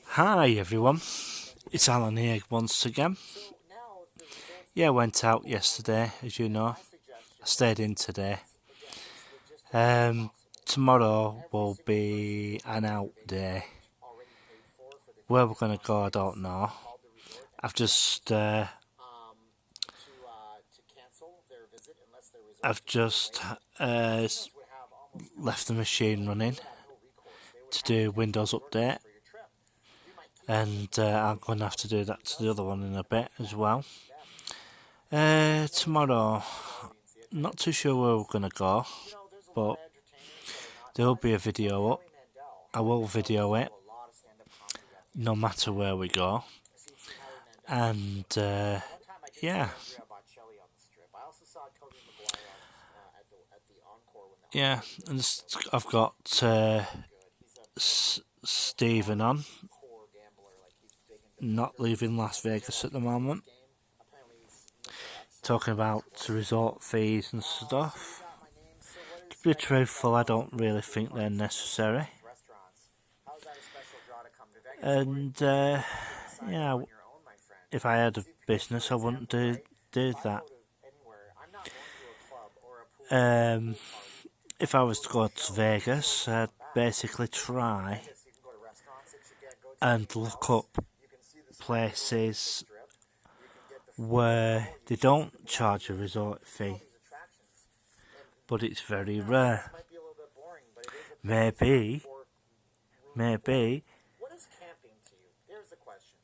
Hi everyone, it's Alan here once again. Yeah, I went out yesterday, as you know. I stayed in today. Tomorrow will be an out day. Where we're going to go, I don't know. I've just left the machine running to do Windows Update, and I'm going to have to do that to the other one in a bit as well. Tomorrow, not too sure where we're going to go, but there will be a video up. I will video it, no matter where we go. And yeah, yeah. And I've got Stephen on, not leaving Las Vegas at the moment, talking about resort fees and stuff. To be truthful, I don't really think they're necessary. And yeah, if I had a business, I wouldn't do that. If I was to go to Vegas, I'd basically try and look up places where they don't charge a resort fee, but it's very rare. Maybe. What is camping to you? Here's the question.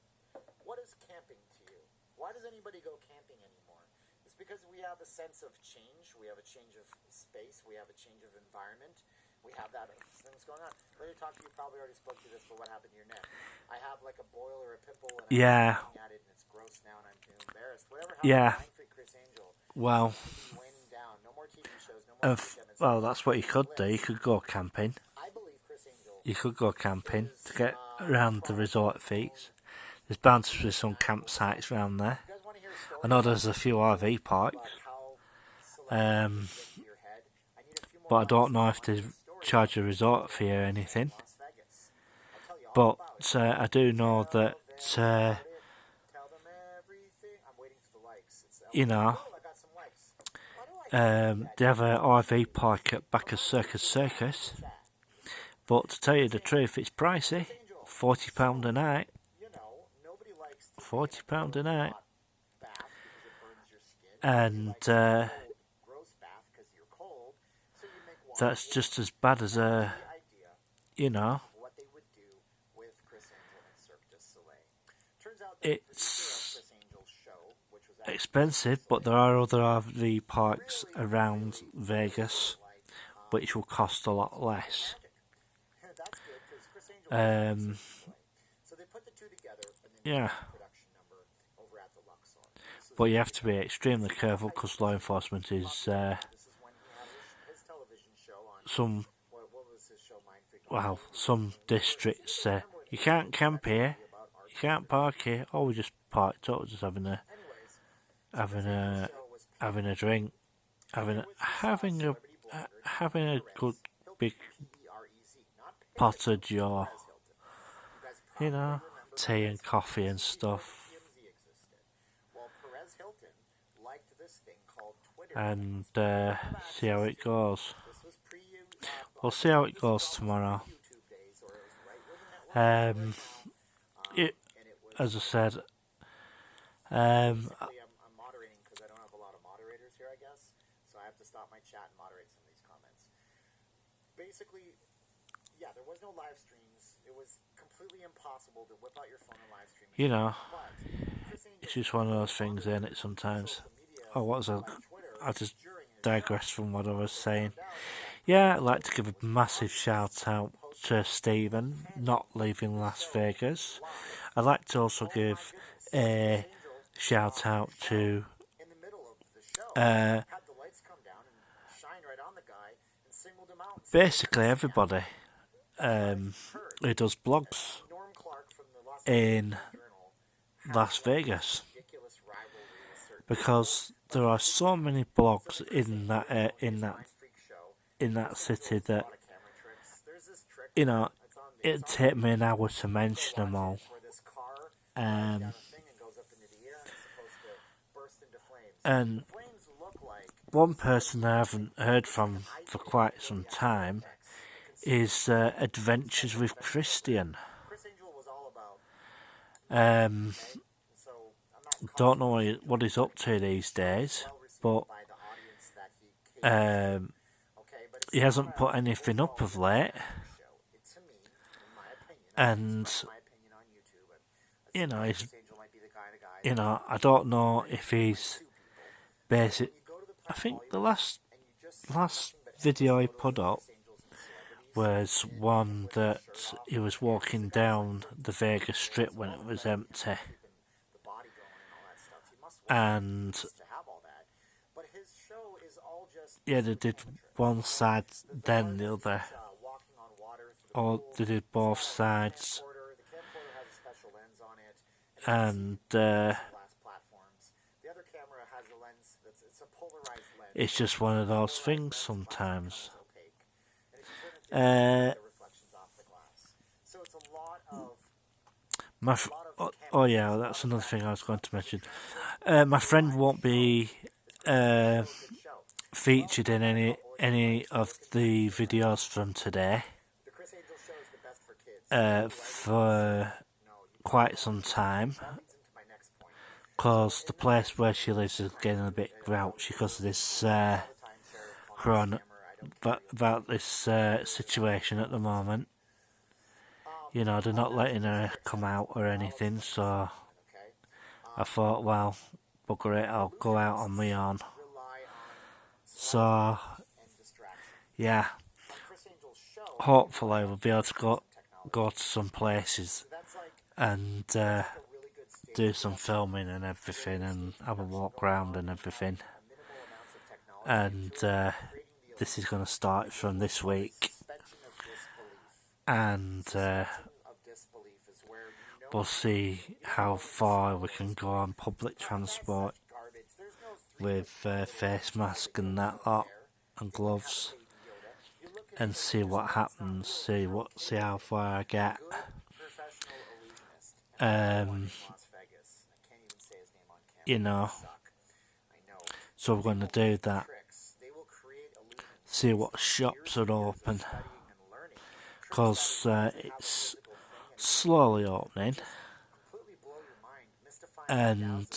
What is camping to you? Why does anybody go camping anymore? It's because we have a sense of change. We have a change of space. We have a change of environment. We have that things going on. Later talk to you probably already spoke to this, but what happened to your neck? I have like a boil or a pimple, and I'm looking at it, and it's gross now, and I'm embarrassed. Whatever happened to Mind Freak Chris Angel? Well, waning down. No more TV shows. No more well, that's what you could do. You could go camping. You could go camping to get around the resort fees. There's bound to be some campsites around there. I know there's a few RV parks, but I don't know if they charge a resort fee or anything. But I do know that you know they have an RV park at Bacchus Circus. But to tell you the truth, it's pricey. £40 a night. £40 a night. And that's just as bad as it's expensive, but there are other RV parks around Vegas which will cost a lot less. Yeah, but you have to be extremely careful because law enforcement is some districts say you can't camp here, you can't park here. Oh, we just parked up, just having a drink, having a good big pottage or tea and coffee and stuff, and see how it goes. We'll see how it goes tomorrow. As I said, I'm moderating because I don't have a lot of moderators here, I guess. So I have to stop my chat and moderate some of these comments. Basically, yeah, there was no live streams. It was completely impossible to whip out your phone and live stream. It's just one of those things, isn't it, sometimes? I just digressed from what I was saying. Yeah, I'd like to give a massive shout out to Stephen, not leaving Las Vegas. I'd like to also give a shout out to basically everybody who does blogs in Las Vegas, because there are so many blogs in that city that it'd take me an hour to mention them all. where this car Um, down a thing and goes up into the air and it's supposed to burst into flames. and The flames look like one person I haven't heard from for quite some time is Adventures with Christian. Chris Angel was all about. Um, So I'm not don't know what he's up to these days, but by the audience that he came. Okay, but it's he hasn't put anything up of late. show. It's to me, in my opinion. And My opinion on YouTube. And you know, he's, Chris Angel might be the kind of guy. you know, I don't know if he's basic. I think the last video he put up was one that he was walking down the Vegas Strip when it was empty, The body going and all that stuff. He must and to have all that. But his show is all just yeah, they did one side then the other, walking on water through or they did both sides, the camcorder has a special lens on it. and Glass platforms. The other camera has a lens it's a polarized lens. it's just one of those things sometimes. Opaque. And if you turn it Uh, the reflections off the glass. So it's a lot of oh yeah, that's another thing I was going to mention. My friend won't be featured in any of the videos from today the Chris Angel show is the best for kids. for quite some time, That leads into my next point. because the place where she lives is getting a bit grouchy because of this corona, about this situation at the moment. You know, they're not letting her come out or anything, so I thought, well, bugger it, I'll go out on my own. Rely on So, and distraction. yeah, Chris Angel's show, hopefully we'll be able to go to some places that's like and a really good state. do some filming and everything and have a walk around and everything. Minimal amounts of technology. And this is going to start from this week, Suspension of disbelief. and Of disbelief is where you know we'll see how far we can go on public transport garbage. There's no with face mask and that lot and gloves, you look at and see what happens, see how far I get. professional illusionist Um, Las Vegas. I can't even say his name on camera. you know, Suck. I know. so we're going to do that. Tricks. They will create illusions. See what shops are open, Studying and learning. because it's slowly opening, Completely blow your mind. Mystifying. and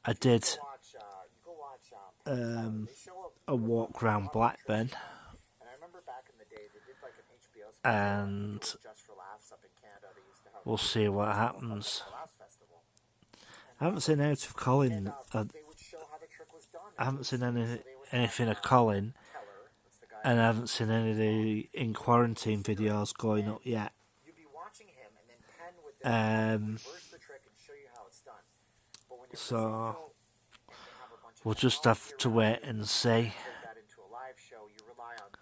I did Watch, you go watch they show up a walk around Blackburn, and I remember back in the day they did like an HBO special and Just for Laughs up in Canada. They used to have we'll see what happens. a Laugh Festival. I haven't seen out of Colin. They would show how the trick was done. I haven't seen anything of Colin, Teller, that's the guy. and I haven't seen any of the in quarantine videos going up yet. You'd be watching him and then Penn would then reverse the trick and show you how it's done. But when you're So and they have a bunch of we'll just have to wait and see. take that into a live show, you rely on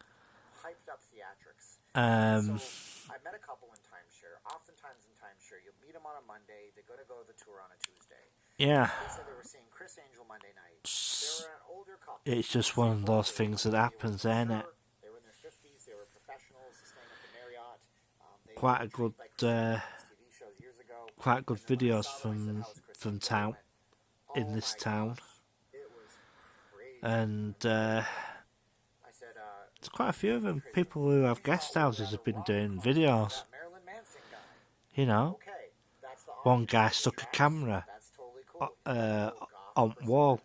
hyped up theatrics. Um, So I met a couple in timeshare. Oftentimes in timeshare, you'll meet them on a Monday. They're going to go to the tour on a Tuesday. yeah, They said they were seeing Chris Angel Monday night. They were an older couple. it's just one of those things that happens, ain't it? They were in their 50s. They were professionals staying at the Marriott. They Quite a good, TV shows years ago. quite good videos from town, in this town, It was crazy. and I said, there's quite a few of them. People who have guest houses have been doing videos. Marilyn Manson guy. You know, Okay, that's the one guy stuck a camera That's totally cool. on the wall,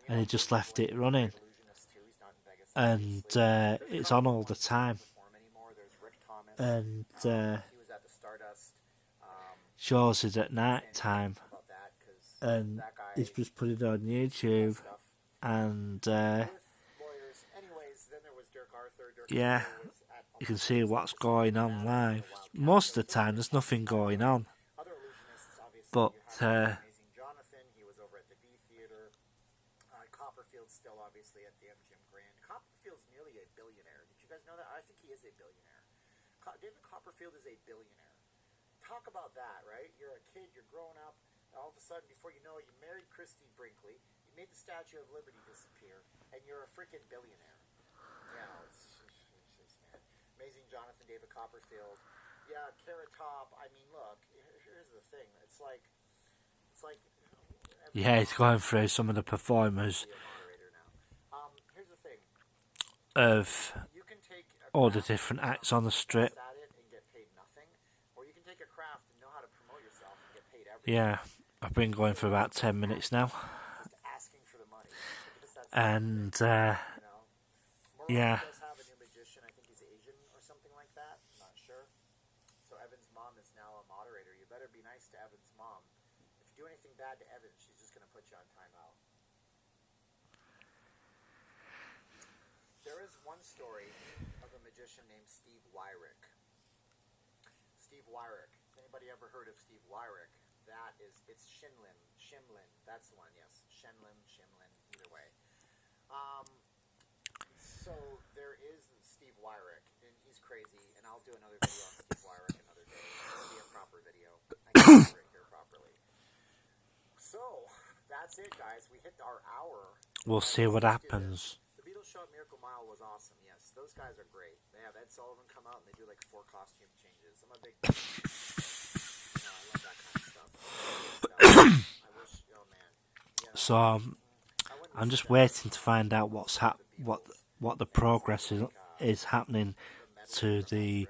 and he just left it running, Illusionist too. He's not in Vegas. and it's on all the time. Perform anymore. There's Rick Thomas. And He was at the Stardust. shows it at night time, About that because and that guy he's just put it on YouTube, stuff. and Lawyers. Anyways, then there was Dirk Arthur. Dirk yeah, Arthur was at you can see what's going on live. Most of the time, there's nothing going on, other illusionists. Obviously, but you have Amazing Jonathan. He was over at the D Theater. Copperfield's still obviously at the MGM Grand. Copperfield's nearly a billionaire. Did you guys know that? I think he is a billionaire. David Copperfield is a billionaire. Talk about that, right? You're a kid, you're growing up, and all of a sudden, before you know it, you married Christy Brinkley, you made the Statue of Liberty disappear, and you're a freaking billionaire. Yeah, it's man. Amazing Jonathan David Copperfield. Yeah, Carrot Top. I mean, look, here's the thing. It's like Yeah, he's going through some of the performers be a moderator now. Here's the thing. of You can take a all the craft different and acts on the strip. best at it and get paid nothing, or you can take a craft and know how to promote yourself and get paid everything. Yeah, I've been going for about 10 minutes now. Just asking for the money. Because that's And, you know. Morocco yeah. does have a new magician. I think he's Asian or something like that. I'm not sure. So Evan's mom is now a moderator. You better be nice to Evan's mom. If you do anything bad to Evan, she's just going to put you on timeout. There is one story of a magician named Steve Wyrick. Steve Wyrick. Has anybody ever heard of Steve Wyrick? It's Shimlin. That's the one, yes. Shimlin, either way. So there is Steve Wyrick, and he's crazy, and I'll do another video on Steve Wyrick another day. It'll be a proper video. I can cover it here properly. So, that's it, guys. We hit our hour. We'll see what happens. The Beatles show at Miracle Mile was awesome, yes. Those guys are great. They have Ed Sullivan come out, and they do like 4 costume changes. I'm a big... I love that kind of stuff. I wish... Oh, man. Yeah, So I'm just waiting to find out what the progress is happening to the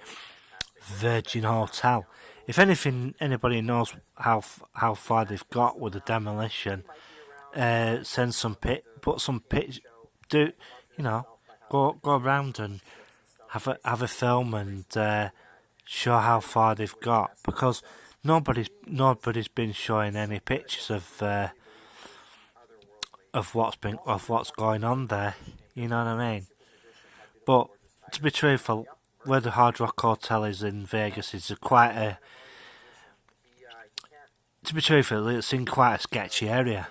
Virgin Hotel. If anything, anybody knows how far they've got with the demolition, send some put some do go around and have a film and show how far they've got, because nobody's been showing any pictures of what's going on there. You know what I mean? But to be truthful, where the Hard Rock Hotel is in Vegas is quite a. To be truthful, it's in quite a sketchy area.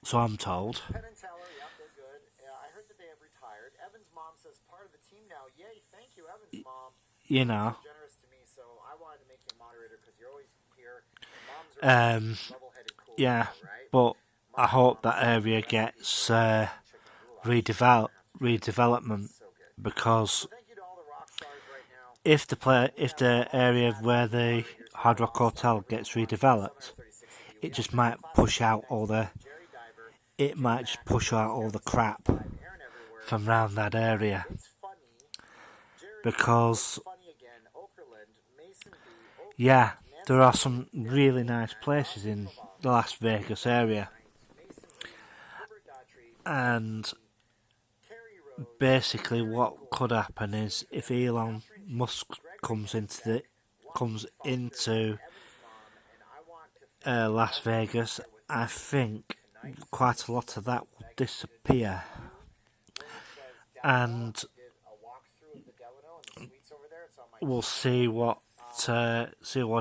So I'm told. Penn and Teller, yep, they're good. I heard that they have retired. Evan's mom says part of the team now. Yay, thank you, Evan's mom. You know. So generous to me, so I wanted to make you a moderator because you're always here. Moms are level-headed, cool. Yeah, people, right? but I hope that area gets redevelopment, because Thank you to all the rock stars right now. if the area where the Hard Rock Hotel gets redeveloped, it just might push out all the crap from around that area, because yeah, there are some really nice places in the Las Vegas area, and basically what could happen is if Elon Musk comes into Las Vegas, I think quite a lot of that will disappear, and we'll see what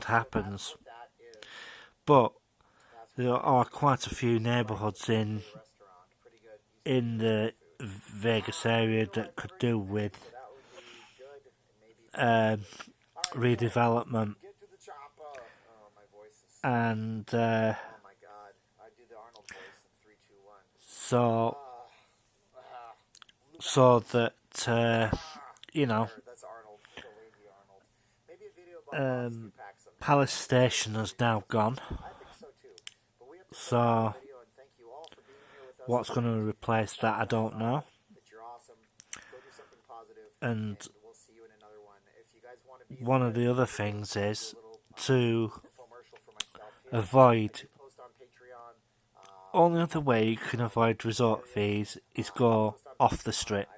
happens. But there are quite a few neighbourhoods in the Vegas area that could do with redevelopment, and so that Palace Station has now gone. So what's going to replace that, I don't know. And one of the other things is to avoid. Only other way you can avoid resort fees is go off the strip.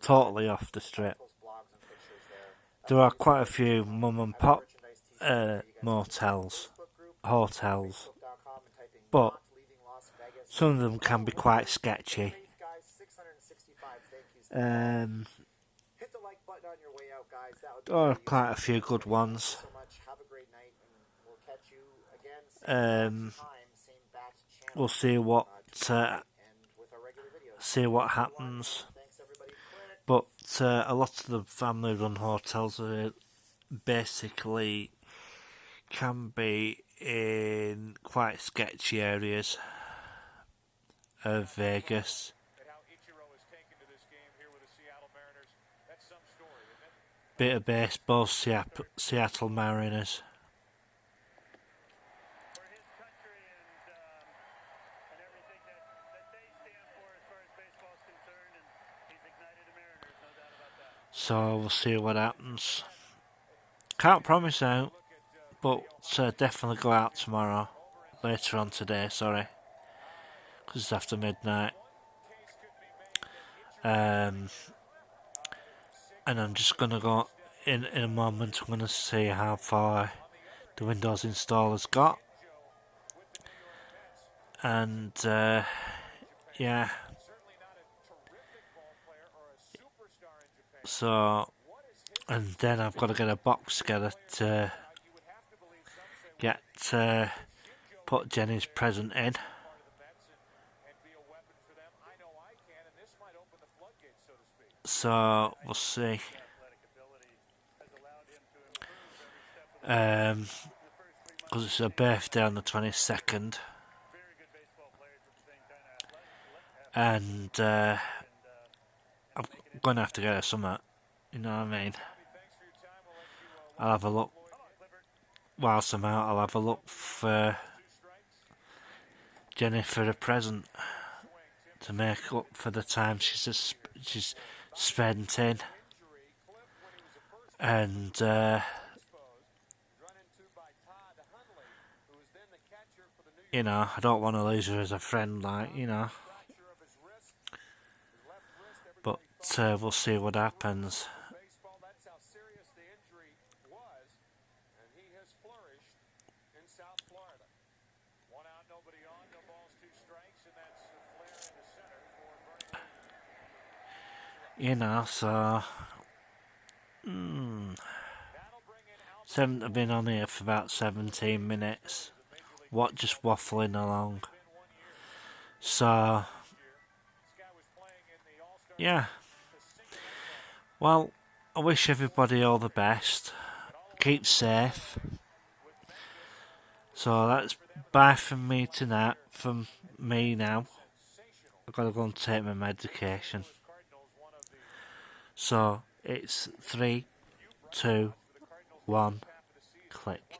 Totally off the strip. There are quite a few mum and pop hotels, but some of them can be quite sketchy. There are quite a few good ones. We'll see what happens. But a lot of the family-run hotels are basically can be in quite sketchy areas of Vegas. Bit of baseball, Seattle Mariners. So we'll see what happens. Can't promise out, but definitely go out tomorrow. Later on today, sorry. Because it's after midnight. And I'm just going to go, in a moment, I'm going to see how far the Windows installer's got. And, yeah. So, and then I've got to get a box together to put Jenny's present in. So we'll see. Because it's her birthday on the 22nd, and I'm gonna have to get her something. You know what I mean? I'll have a look whilst I'm out. I'll have a look for Jenny for a present to make up for the time she's spent in, and you know, I don't want to lose her as a friend, like, you know. But we'll see what happens. You know, so I've been on here for about 17 minutes. What, just waffling along. So yeah. Well, I wish everybody all the best. Keep safe. So that's bye from me tonight. From me now. I've got to go and take my medication. So it's 3, 2, 1, click.